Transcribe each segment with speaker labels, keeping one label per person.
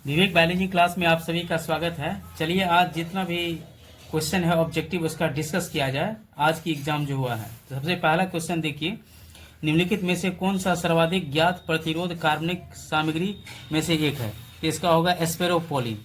Speaker 1: विवेक biology class में आप सभी का स्वागत है। चलिए आज जितना भी क्वेश्चन है ऑब्जेक्टिव उसका डिस्कस किया जाए। आज की एग्जाम जो हुआ है तो सबसे पहला क्वेश्चन देखिए, निम्नलिखित में से कौन सा सर्वाधिक ज्ञात प्रतिरोध कार्बनिक सामग्री में से एक है? तो इसका होगा एस्पेरोपोलिन।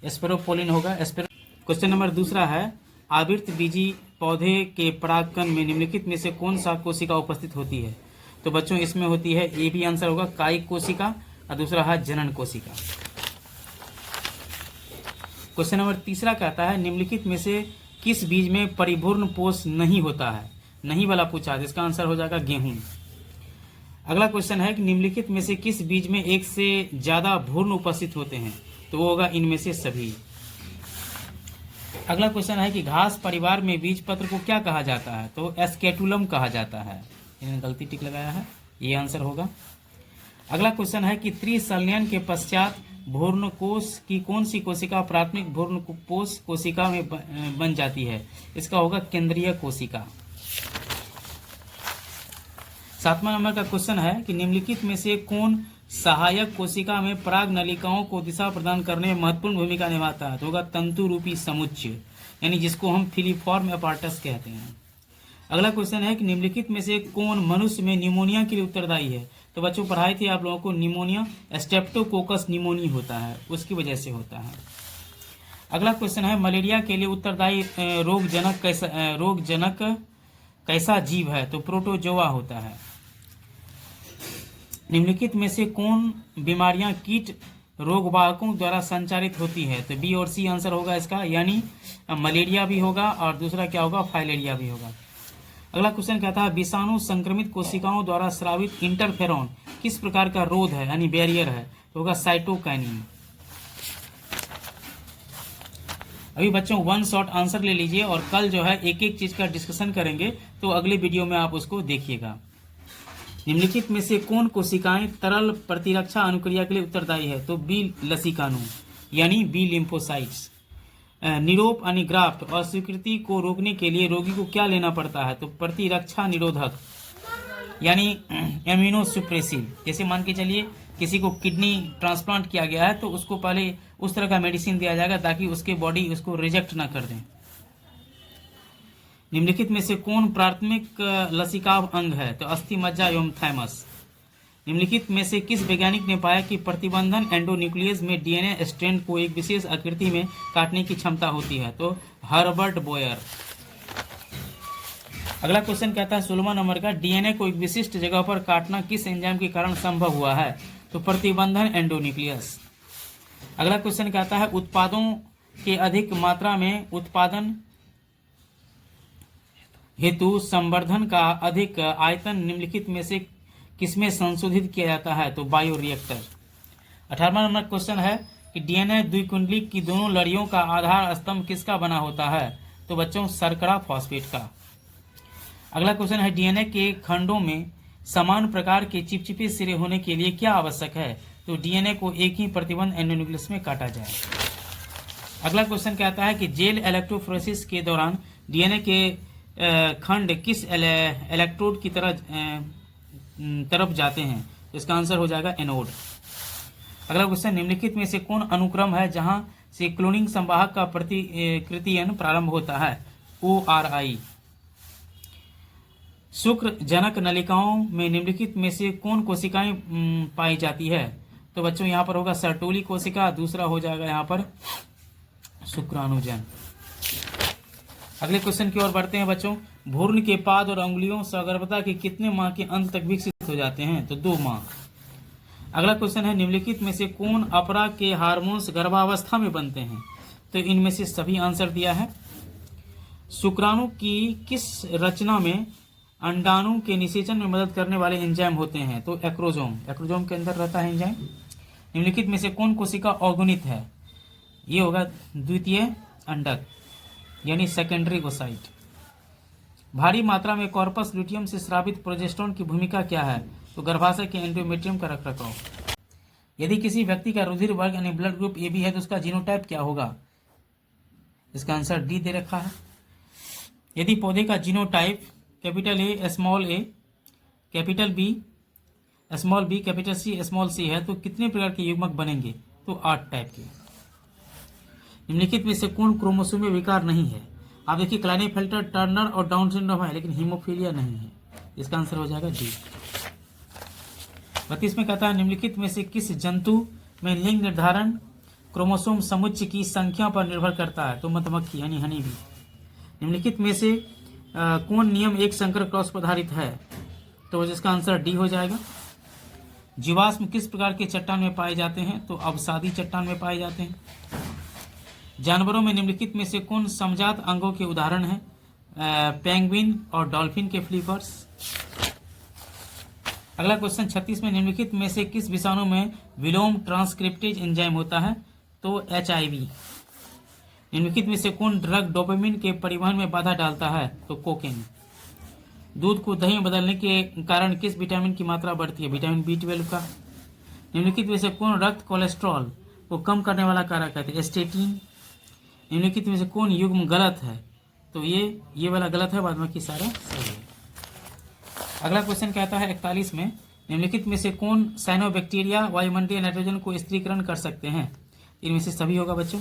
Speaker 1: एस्पेरोपोलिन होगा क्वेश्चन नंबर दूसरा है, आवृत बीजी पौधे के परागकण में निम्नलिखित में से कौन सा कोशिका उपस्थित होती है? तो बच्चों इसमें होती है, ए भी आंसर होगा कायिक कोशिका और दूसरा है जनन कोशिका। क्वेश्चन नंबर तीसरा कहता है, निम्नलिखित में से किस बीज में परिपूर्ण पोष नहीं होता है? नहीं वाला पूछा है, इसका आंसर हो जाएगा गेहूं। अगला क्वेश्चन है कि निम्नलिखित में से किस बीज में एक से ज्यादा भ्रूण उपस्थित होते हैं? तो वो होगा इनमें से सभी। अगला क्वेश्चन है कि घास परिवार में बीज पत्र को क्या कहा जाता है? तो एस्केटुलम कहा जाता है। इन्होंने गलती टिक लगाया है, ये आंसर होगा। अगला क्वेश्चन है कि त्रिसंलयन के पश्चात भ्रूण कोश की कौन सी कोशिका प्राथमिक भ्रूण कोश कोशिका में बन जाती है? इसका होगा केंद्रीय कोशिका। 7वां नंबर का क्वेश्चन है कि निम्नलिखित में से कौन सहायक कोशिका में पराग नलिकाओं को दिशा प्रदान करने में महत्वपूर्ण भूमिका निभाता है? तो होगा तंतु रूपी समुच्चय, यानी जिसको हम फिलीफॉर्म एपार्टस कहते हैं। अगला क्वेश्चन है कि निम्नलिखित में से कौन मनुष्य में निमोनिया के लिए उत्तरदायी है? तो बच्चों पढ़ाई थी आप लोगों को, निमोनिया स्ट्रेप्टोकोकस निमोनी होता है, उसकी वजह से होता है। अगला क्वेश्चन है, मलेरिया के लिए उत्तरदायी रोगजनक कैसा जीव है? तो प्रोटोजोआ होता है। निम्नलिखित में से कौन बीमारियां कीट रोगवाहकों द्वारा संचारित होती है? तो बी और सी आंसर होगा इसका, यानी मलेरिया भी होगा और दूसरा क्या होगा, फाइलेरिया भी होगा। अगला क्वेश्चन कहता है, विषाणु संक्रमित कोशिकाओं द्वारा स्रावित इंटरफेरॉन किस प्रकार का रोध है, यानी बैरियर है? तो होगा साइटोकाइनिन। अभी बच्चों वन शॉट आंसर ले लीजिए और कल जो है एक एक चीज का डिस्कशन करेंगे, तो अगले वीडियो में आप उसको देखिएगा। निम्नलिखित में से कौन कोशिकाएं तरल प्रतिरक्षा अनुक्रिया के लिए उत्तरदायी है? तो बी लसिकानु, यानी बी लिम्फोसाइट्स। निरोप यानी ग्राफ्ट अस्वीकृति को रोकने के लिए रोगी को क्या लेना पड़ता है? तो प्रतिरक्षा निरोधक, यानी इम्यूनोसुप्रेसिव। जैसे मान के चलिए किसी को किडनी ट्रांसप्लांट किया गया है तो उसको पहले उस तरह का मेडिसिन दिया जाएगा ताकि उसके बॉडी उसको रिजेक्ट ना कर दें। निम्नलिखित में से कौन प्राथमिक लसिकाव अंग है? तो अस्थि मज्जा एवं थैमस। निम्नलिखित में से किस वैज्ञानिक ने पाया कि प्रतिबंधन एंडोन्यूक्लियस में डीएनए स्ट्रैंड को एक विशेष आकृति में काटने की क्षमता होती है? तो हर्बर्ट बोयर। अगला क्वेश्चन कहता है 16वां नंबर का, डीएनए को एक विशिष्ट जगह पर काटना किस एंजाइम के कारण संभव हुआ है? तो प्रतिबंधन एंडोन्यूक्लियस। अगला क्वेश्चन कहता है, उत्पादों के अधिक मात्रा में उत्पादन हेतु संवर्धन का अधिक आयतन निम्नलिखित में से किसमें संशोधित किया जाता है? तो बायोरिएक्टर। 18वां नंबर क्वेश्चन है कि डीएनए द्विकुंडली की दोनों लड़ियों का आधार स्तंभ किसका बना होता है? तो बच्चों शर्करा फॉस्फेट का। अगला क्वेश्चन है, डीएनए के खंडों में समान प्रकार के चिपचिपे सिरे होने के लिए क्या आवश्यक है? तो डीएनए को एक ही प्रतिबंध एंडोन्यूक्लियस में काटा जाए। अगला क्वेश्चन कहता है कि जेल इलेक्ट्रोफोरेसिस के दौरान डीएनए के खंड किस इलेक्ट्रोड की तरफ जाते हैं? तो इसका आंसर हो जाएगा एनोड। अगला क्वेश्चन, निम्नलिखित में से कौन अनुक्रम है जहां से क्लोनिंग संवाहक का प्रतिकृतियन प्रारंभ होता है? ORI। शुक्र जनक नलिकाओं में निम्नलिखित में से कौन कोशिकाएं पाई जाती है? तो बच्चों यहाँ पर होगा सर्टोली कोशिका, दूसरा हो जाएगा यहाँ पर शुक्राणुजन। अगले क्वेश्चन की ओर बढ़ते हैं बच्चों, भ्रूण के पाद और अंगुलियों सगर्भता के कितने माह के अंत तक विकसित हो जाते हैं? तो 2 माह। अगला क्वेश्चन है, निम्नलिखित में से कौन अपरा के हार्मोन्स गर्भावस्था में बनते हैं? तो इनमें से सभी आंसर दिया है। शुक्राणु की किस रचना में अंडाणु के निषेचन में मदद करने वाले एंजाइम होते हैं? तो एक्रोजोम। एक्रोजोम के अंदर रहता है एंजाइम। निम्नलिखित में से कौन कोशिका अगुणित है? ये होगा द्वितीय अंडक, यानी सेकेंडरी ओसाइट। भारी मात्रा में कॉर्पस ल्यूटियम से स्रावित प्रोजेस्टेरोन की भूमिका क्या है? तो गर्भाशय के एंडोमेट्रियम का रखरखाव। यदि किसी व्यक्ति का रुधिर वर्ग यानी ब्लड ग्रुप AB है तो उसका जीनोटाइप क्या होगा? इसका आंसर डी दे रखा है। यदि पौधे का genotype capital A small a, capital B small b, capital C small c है तो कितने प्रकार के युग्मक बनेंगे? तो 8 टाइप के। निम्नलिखित में से कौन क्रोमोसोम में विकार नहीं है? आप देखिए क्लाइनेफेल्टर, टर्नर और डाउन सिंड्रोम है, लेकिन हीमोफीलिया नहीं है। इसका आंसर हो जाएगा डी। 32 में कहता है निम्नलिखित में से किस जंतु में लिंग निर्धारण क्रोमोसोम समुच्चय की संख्या पर निर्भर करता है? तो मधुमक्खी यानी हनी भी। निम्नलिखित में से कौन नियम एक संकर क्रॉस पर आधारित है? तो इसका आंसर डी हो जाएगा। जीवाश्म किस प्रकार के चट्टान में पाए जाते हैं? तो अवसादी चट्टान में पाए जाते हैं। जानवरों में निम्नलिखित में से कौन समजात अंगों के उदाहरण हैं? पेंगुइन और डॉल्फिन के फ्लिपर्स। अगला क्वेश्चन 36 में निम्नलिखित में से किस विषाणु में विलोम ट्रांसक्रिप्टेज एंजाइम होता है? तो HIV। निम्नलिखित में से कौन ड्रग डोपामिन के परिवहन में बाधा डालता है? तो कोकेन। दूध को दही में बदलने के कारण किस विटामिन की मात्रा बढ़ती है? विटामिन B12 का। निम्नलिखित में से कौन रक्त कोलेस्ट्रॉल को कम करने वाला कारक है? स्टेटिन। निम्नलिखित में से कौन युग्म गलत है? तो ये वाला गलत है, बाद बाकी सारा सही है। अगला क्वेश्चन कहता है 41 में निम्नलिखित में से कौन साइनोबैक्टीरिया वायुमंडलीय नाइट्रोजन को स्थिरीकरण कर सकते हैं? इनमें से सभी होगा बच्चों।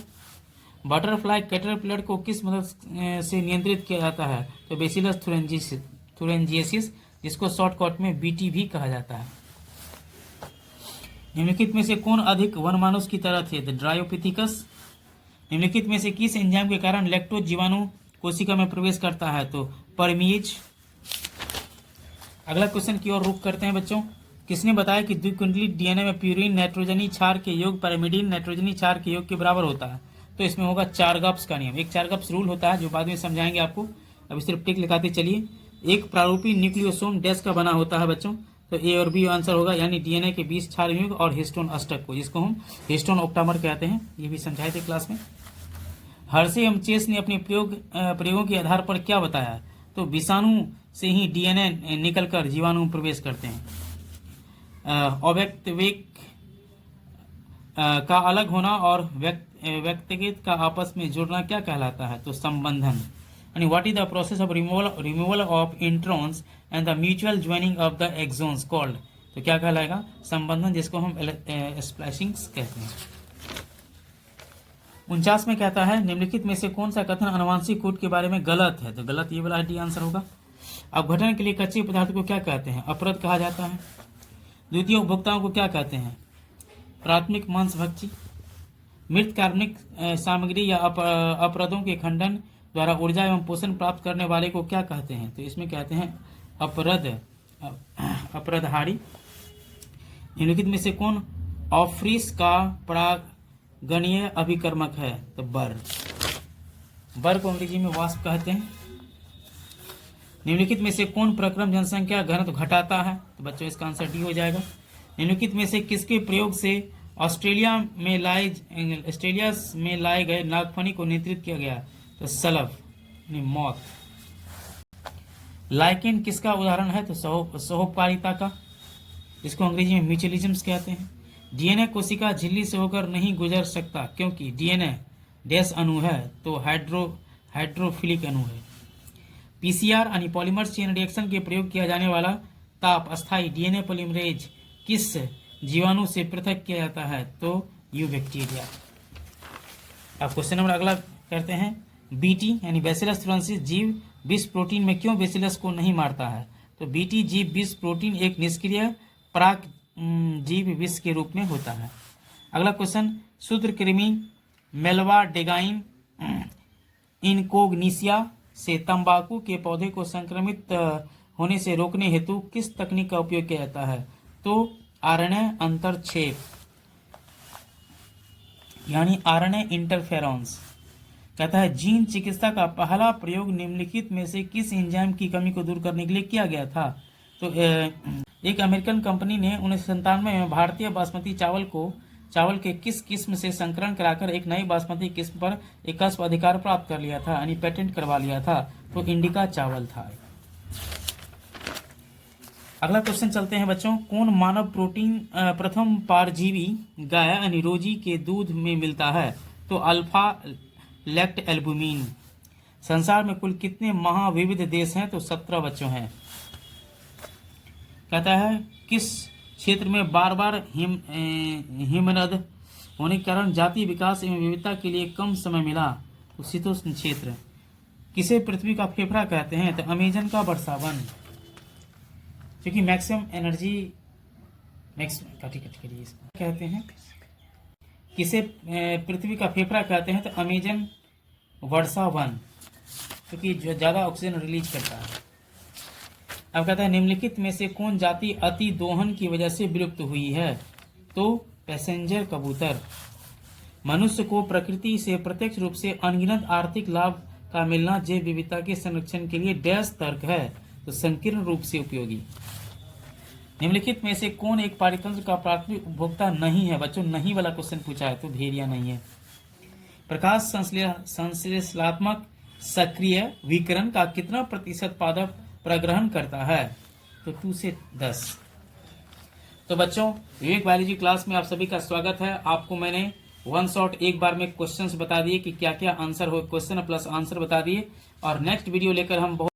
Speaker 1: बटरफ्लाई कैटरपिलर को किस मदद से नियंत्रित किया जाता है? तो बेसिलस थुरेंजियसिस, जिसको शॉर्टकट में BT भी कहा जाता है। निम्नलिखित में से कौन अधिक वनमानुष की तरह थे? The Dryopithecus. निम्नलिखित में से किस एंजाइम के कारण लैक्टोज जीवाणु कोशिका में प्रवेश करता है? तो परमीज। अगला क्वेश्चन की ओर रुख करते हैं बच्चों। किसने बताया कि द्विकुंडली DNA में प्यूरिन नाइट्रोजनी क्षार के योग पैरामिडीन नाइट्रोजनी क्षार के योग के बराबर होता है? तो इसमें होगा चारगप्स का नियम। एक चारगप्स रूल होता है जो बाद में समझाएंगे आपको, अभी सिर्फ टिक लिखाते चलिए। एक प्रारूपी न्यूक्लियोसोम डैश का बना होता है बच्चों? तो A और B आंसर होगा, यानी DNA के 20 क्षार युग्म और हिस्टोन अष्टक को, जिसको हम हिस्टोन ऑक्टामर कहते हैं। ये भी समझाए थे क्लास में। हर्षे एवं चेस ने अपने प्रयोगों के आधार पर क्या बताया? तो विषाणु से ही DNA निकलकर जीवाणु में प्रवेश करते हैं। अव्यक्तवेक का अलग होना और व्यक्तिगत का आपस में जुड़ना क्या कहलाता है? तो संबंधन। यानी what is the process of removal of introns and the mutual joining of the exons called? तो क्या कहलाएगा? संबंधन, जिसको हम स्प्लाइसिंग कहते हैं। 49 में कहता है निम्नलिखित में से कौन सा कथन अनुवांशिक कोड के बारे में गलत है? तो गलत ये वाला डी आंसर होगा। अपघटन के लिए कच्चे पदार्थ को क्या कहते हैं? अपरद कहा जाता है। द्वितीय उपभोक्ताओं को क्या कहते हैं? प्राथमिक मांसभक्षी। मृत कार्बनिक सामग्री या अपरदों के खंडन द्वारा ऊर्जा एवं पोषण प्राप्त करने वाले को क्या कहते हैं? तो इसमें कहते हैं अपरदहारी। निम्नलिखित में से कौन ऑफ्रिस का परागणीय अभिकर्मक है? तो बर को अंग्रेजी में वास्प कहते हैं। निम्नलिखित में से कौन प्रक्रम जनसंख्या घनत्व घटाता है? तो बच्चों इसका आंसर डी हो जाएगा। निम्नलिखित में से किसके प्रयोग से ऑस्ट्रेलिया में लाए गए नागफनी को नियंत्रित किया गया? तो सलभ यानी मौत। लाइकेन किसका उदाहरण है? तो सहोपकारिता का, इसको अंग्रेजी में म्यूचुअलिज्म कहते हैं। DNA कोशिका झिल्ली से होकर नहीं गुजर सकता क्योंकि DNA डैश अणु है, तो हाइड्रोफिलिक अणु है। PCR यानी पॉलीमर चेन रिएक्शन के प्रयोग किया जाने वाला ताप अस्थायी DNA पॉलीमरेज किस जीवाणु से पृथक किया जाता है? तो यू बैक्टीरिया। अब क्वेश्चन नंबर अगला करते हैं। BT यानी बैसिलस थ्रोएंसिस जीव विष प्रोटीन में क्यों बैसिलस को नहीं मारता है? तो BT जीव विष प्रोटीन एक निष्क्रिय पराग जीव विष के रूप में होता है। अगला क्वेश्चन, सूत्रकृमि मेलवा डेगाइन इनकोग्निसिया से तंबाकू के पौधे को संक्रमित होने से रोकने हेतु किस तकनीक का उपयोग किया जाता है? तो RNA अंतरक्षेप यानी RNA इंटरफेरेंस। कहता है जीन चिकित्सा का पहला प्रयोग निम्नलिखित में से किस एंजाइम की कमी को दूर करने के लिए किया गया था? तो एक अमेरिकन कंपनी ने 1997 में भारतीय बासमती चावल के किस किस्म से संकरण कराकर एक नई बासमती किस्म पर एक अधिकार प्राप्त कर लिया था, यानी पेटेंट करवा लिया था? तो इंडिका चावल था। अगला क्वेश्चन चलते हैं बच्चों। कौन मानव प्रोटीन प्रथम पारजीवी गाय यानी रोजी के दूध में मिलता है? तो अल्फा लैक्ट एल्बुमिन। संसार में कुल कितने महाविविध देश हैं? तो 17 बच्चों हैं। कहता है किस क्षेत्र में बार बार हिमनद होने के कारण जातीय विकास एवं विविधता के लिए कम समय मिला। तो शीतोष्ण क्षेत्र। किसे पृथ्वी का फेफड़ा कहते हैं? तो अमेजन का वर्षावन, क्योंकि मैक्सिमम एनर्जी करिए इसको कहते हैं। किसे पृथ्वी का फेफड़ा कहते हैं? तो अमेजन वर्षावन, क्योंकि जो ज़्यादा ऑक्सीजन रिलीज करता है। अब कहता है निम्नलिखित में से कौन जाति अति दोहन की वजह से विलुप्त हुई है? तो पैसेंजर कबूतर। मनुष्य को प्रकृति से प्रत्यक्ष रूप से अनगिनत आर्थिक लाभ का मिलना जैव विविधता के संरक्षण के लिए डैश तर्क है। तो संकीर्ण रूप से उपयोगी। निम्नलिखित में से कौन एक पारितंत्र का प्राथमिक उपभोक्ता नहीं है? बच्चों नहीं वाला क्वेश्चन पूछा है, तो भेड़िया नहीं है। प्रकाश संश्लेषणात्मक सक्रिय विकिरण का कितना प्रतिशत पादप प्रग्रहण करता है? तो 2 से 10। तो बच्चों विवेक बायोलॉजी क्लास में आप सभी का स्वागत है। आपको मैंने वन शॉट एक बार में क्वेश्चंस बता दिए कि क्या क्या आंसर हो, क्वेश्चन प्लस आंसर बता दिए, और नेक्स्ट वीडियो लेकर हम बहुत